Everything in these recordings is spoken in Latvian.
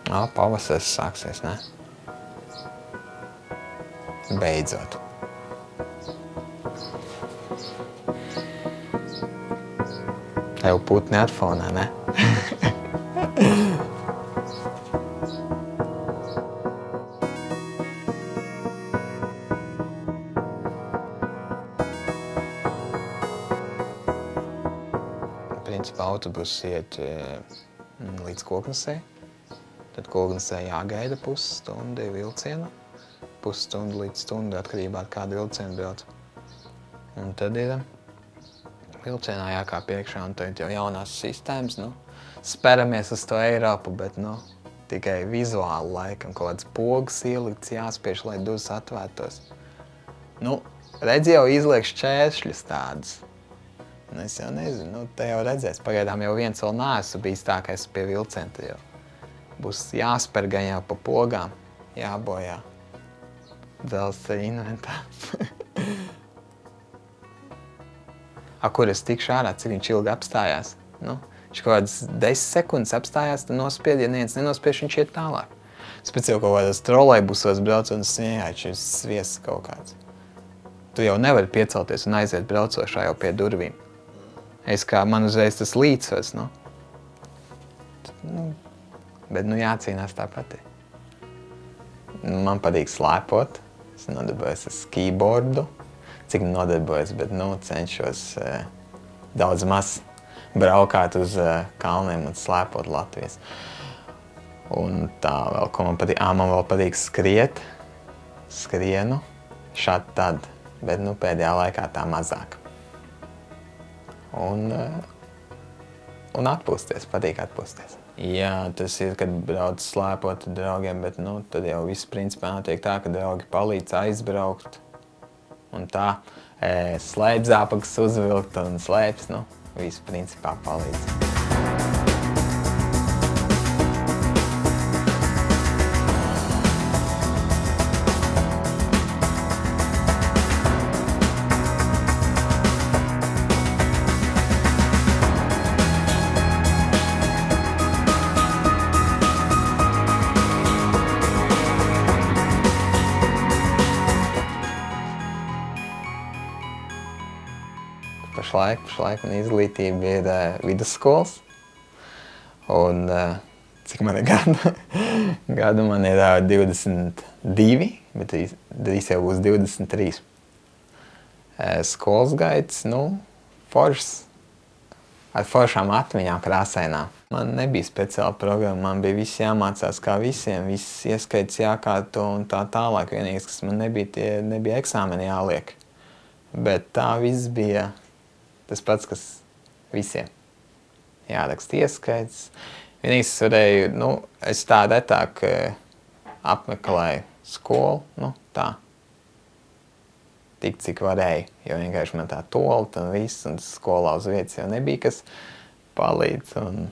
Pavasaris sāksies, ne? Beidzot. Tev putni ar fonā, ne? Principā autobuss iet līdz Koknesei. Tad Koknesei jāgaida pusstundu vilcienu. Pusstundu līdz stundu atkarībā ar kādu vilcienu brauc. Un tad ir vilcienā jākāp iekšā un tagad jau jaunās sistēmas, speramies uz to Eiropu, bet, tikai vizuāli laikam kaut kāds pogas ielikts jāspiež, lai durvis atvērtos. Redz jau izliek šķēršļus tādus. Es jau nezinu, te jau redzēs. Pagaidām jau viens vēl neesmu bijis tā, ka esmu pie vilciena, tad jau būs jāsper gan jau pa pogām, jābojā. Dzelzceļa inventārs. Kur es tikšu ārā, cik viņš ilgi apstājās? Viņš kaut kādas 10 sekundes apstājās, tad nospied, ja neviens nenospiež, viņš iet tālāk. Speciāli kaut kādos trolejbusos brauc un sniegājuši sviests kaut kāds. Tu jau nevari piecelties un aiziet braucošā jau pie durvīm. Man uzreiz tas līdzsvars, Bet, jācīnās tāpat. Man patīk slēpot. Es nodarbojos ar skībordu. Cik nodarbojos, bet, cenšos daudz maz braukāt uz kalniem un slēpot Latvijas. Un tā vēl, ko man patīk, man vēl patīk skriet. Skrienu. Šādi tad, bet, pēdējā laikā tā mazāk. Un atpūsties, patīk atpūsties. Jā, tas ir, kad brauc slēpot ar draugiem, bet, tad jau viss principā notiek tā, ka draugi palīdz aizbraukt. Un tā, slēpzāpakas uzvilkt un slēps, viss principā palīdz. Pašlaik man izglītība ir vidusskolas. Un cik man ir gadu? Gadu man ir 22, bet drīz jau būs 23. Skolas gaids, foršs. Ar foršām atmiņām krāsainām. Man nebija speciāla programma, man bija viss jāmācās kā visiem, viss ieskaits jākārto un tā tālāk. Vienīgais, kas man nebija eksāmeni jāliek. Bet tā viss bija tas pats, kas visiem. Jāraksta ieskaits. Vienīgais es varēju, es tā retāk apmeklēju skolu, tā. Tik, cik varēju, jo vienkārši man tā tolta un viss, un skolā uz vietas jau nebija, kas palīdz, un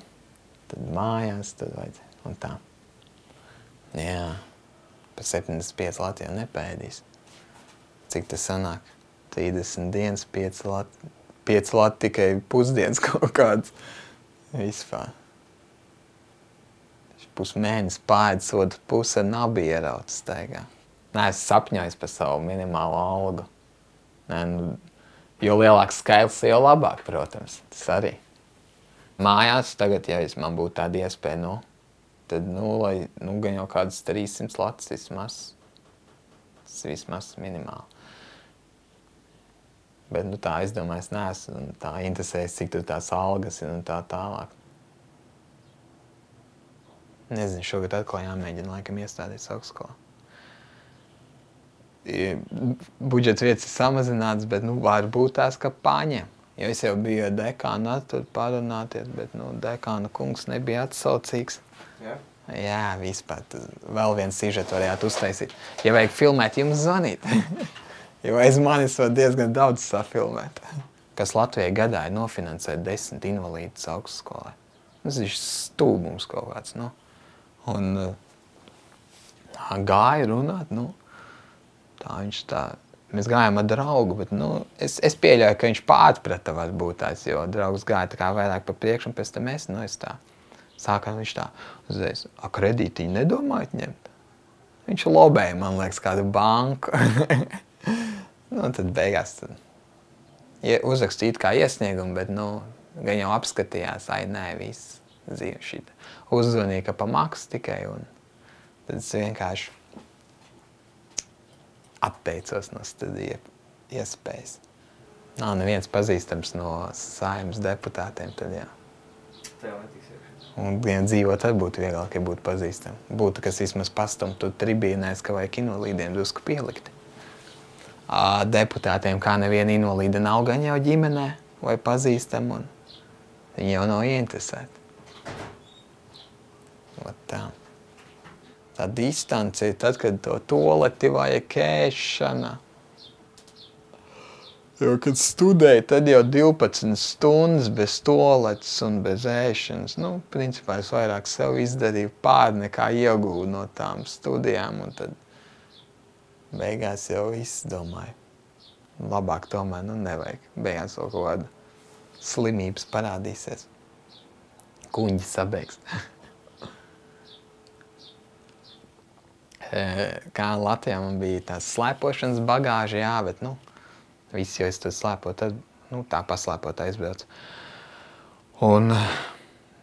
tad mājās, tad vajadzēja, un tā. Jā, par 75 Latviju nepēdīs. Cik tas sanāk? 30 dienas, 5 Latviju tikai pusdienas kaut kāds. Vispār. Pusmēnesis pāēdis, otru pusi ar nabi ierauts staigā. Neesmu sapņojis par savu minimālo algu. Jo lielāks skaitlis, jo labāk, protams. Tas arī. Mājās tagad, ja man būtu tāda iespēja, tad, lai, gan jau kādas 300 latus vismaz. Tas vismaz minimāli. Bet, tā es domāju, es neesmu tā interesēs, cik tur tās algas ir un tā tālāk. Nezinu, šogad atkal jāmēģina laikam iestādīt augstskolā. Budžets vietas ir samazināts, bet, varbūt tās, ka paņem. Jo es jau biju ar dekānu tur parunāties, bet, dekāna kungs nebija atsaucīgs. Jā? Jā, vispār. Vēl viens sižetu varētu uztaisīt. Ja vajag filmēt, jums zvanīt. Jo aiz manis var diezgan daudz safilmēt. Kas Latvijai gadā ir nofinansēt 10 invalīdus augstskolē. Tas ir stulbums kaut kāds, Un gāja runāt, tā viņš tā, mēs gājām ar draugu, bet, es pieļauju, ka viņš pārprata varbūt tās, jo draugs gāja tā kā vairāk pa priekšu, un pēc tam es tā Sākām viņš tā uzreiz, kredītiņu nedomājat ņemt? Viņš lobēja, man liekas, kādu banku. Nu, tad beigās uzrakstīt kā iesniegumu, bet, nu, gan jau apskatījās, nē, viss dzīve šita. Uzzvanīja, ka pa maksu tikai, un tad es vienkārši atteicos no studiju iespējas. Nav neviens pazīstams no Saeimas deputātiem, tad jā. Tev netiks iekšā. Un dzīvot arī būtu vieglāk, ja būtu pazīstami. Būtu, kas vismaz pastumtu tribīnēs, ka vajag invalīdiem drusku pielikt. Deputātiem, kā neviena invalīda nav gan jau ģimenē vai pazīstam, un viņi jau nav ieinteresēti. Tā. Tā distance ir tad, kad to toleti vajag ēšana. Jo, kad studēju, tad jau 12 stundas bez toletes un bez ēšanas. Nu, principā es vairāk sev izdarīju pār nekā iegūju no tām studijām, un tad beigās jau viss domāju. Labāk tomēr, nu, nevajag. Beigās vēl kaut kāda slimības parādīsies. Kuņģi sabeigs. Kā Latvijā man bija tās slēpošanas bagāža, jā, bet, nu, viss, jo es tur slēpoju, tad, nu, tā paslēpot aizbraucu. Un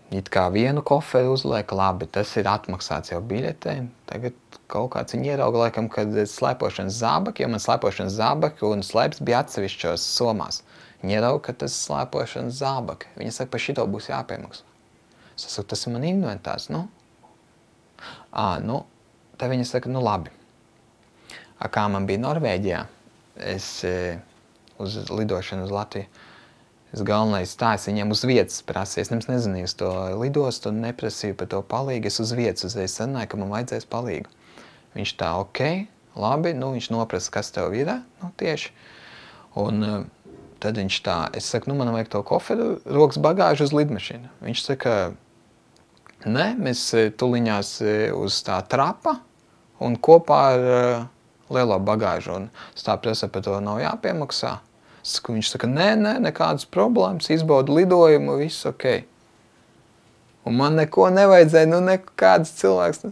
it kā vienu koferu uzliek, labi, tas ir atmaksāts jau biļetēm. Tagad kaut kāds viņi ierauga, laikam, kad slēpošanas zābaki, jo man slēpošanas zābaki un slēps bija atsevišķos somās. Viņi ierauga, ka tas slēpošanas zābaki. Viņi saka, par šito būs jāpiemaksā. Es saku, tas ir man inventārs, nu? Nu, tad viņi saka, nu labi. Kā man bija Norvēģijā, es uz lidošanu uz Latviju, es galvenais stājas viņiem uz vietas prasīju. Es nemaz nezināju uz to lidostu un neprasīju par to palīgu. Es uz vietas uzreiz sarunāju, ka man vajadzēs palīgu. Viņš tā, ok, labi, nu viņš noprasa, kas tev ir, nu tieši. Un tad viņš tā, es saku, nu man vajag to koferu, rokas bagāžu uz lidmašīnu. Viņš saka, ne, mēs tuliņās uz tā trapa un kopā ar lielo bagāžu. Un es tā prasa, par to nav jāpiemaksā. Viņš saka, nē, nekādas problēmas, izbaudu lidojumu, viss ok. Un man neko nevajadzēja, nu nekāds cilvēks.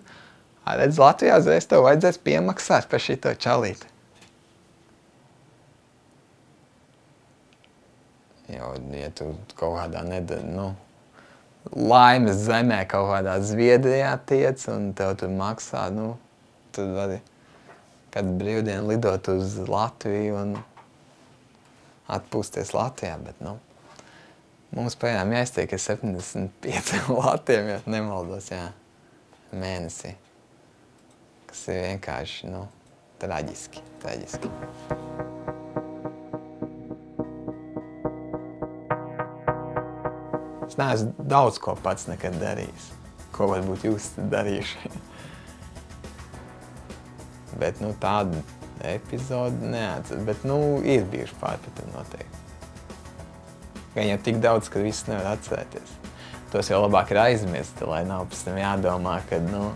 Redz, Latvijā uzreiz tev vajadzēs piemaksāt par šito čalīti. Jo, ja tu kaut kādā laimes zemē kaut kādā Zviedrijā tiec un tev tur maksā, nu, tad vari kādu brīvdienu lidot uz Latviju un atpūsties Latvijā, bet, nu, mums pējām jāiztiek 75 latiem, ja nemaldos, jā, mēnesī, kas ir vienkārši, nu, traģiski. Es neesmu daudz ko pats nekad darījis, ko varbūt jūs darījuši. Bet, nu, tādu epizodu neatceros, bet, nu, ir bijuši pārpratumi noteikti. Gan jau tik daudz, ka viss nevar atcerēties. Tos jau labāk ir aizmirst, lai nav pēc tam jādomā, ka, nu,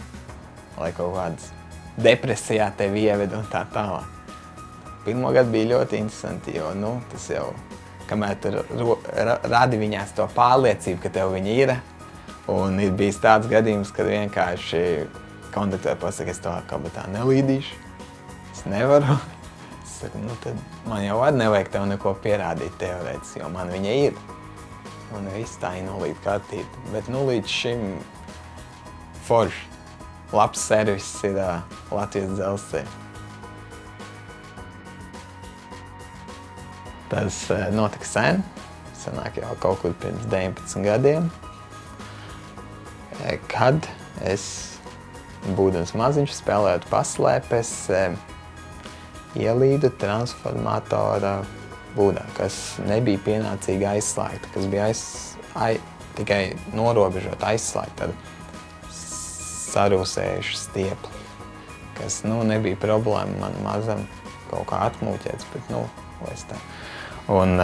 lai kaut kādas depresijā tevi ieved un tā tālāk. Pirmo gadu bija ļoti interesanti, jo, nu, tas jau, kamēr tur radi viņās to pārliecību, ka tev viņa ir, un ir bijis tāds gadījums, kad vienkārši konduktori pasaka, es to kabatā nelīdīšu, es nevaru. Es saku, nu tad man jau arī nevajag tev neko pierādīt teorētiski, jo man viņa ir. Un viss tā ir nolīd kārtība. Bet nu līdz šim forši. Labs servis ir Latvijas dzelzceļa. Tas notika sen. Sanāk jau kaut kur pirms 19 gadiem. Kad es, būdams maziņš, spēlējot paslēpes, ielīdu transformatora būdā, kas nebija pienācīgi aizslēgta, kas bija tikai norobežot aizslēgta ar sarūsējušu stiepli, kas, nu, nebija problēma man mazam kaut kā atmūķēts, bet, nu, vairs tā. Un,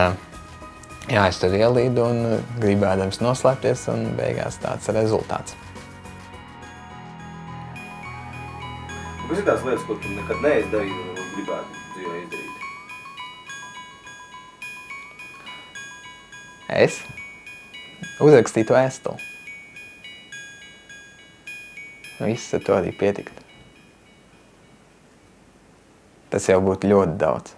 jā, es tur ielīdu un gribēdams noslēpties, un beigās tāds rezultāts. Kas ir tās lietas, ko tu nekad neesi darījis un gribētu dzīvē izdarīt? Es uzrakstītu vēstuli. Viss ar to arī pietikt. Tas jau būtu ļoti daudz.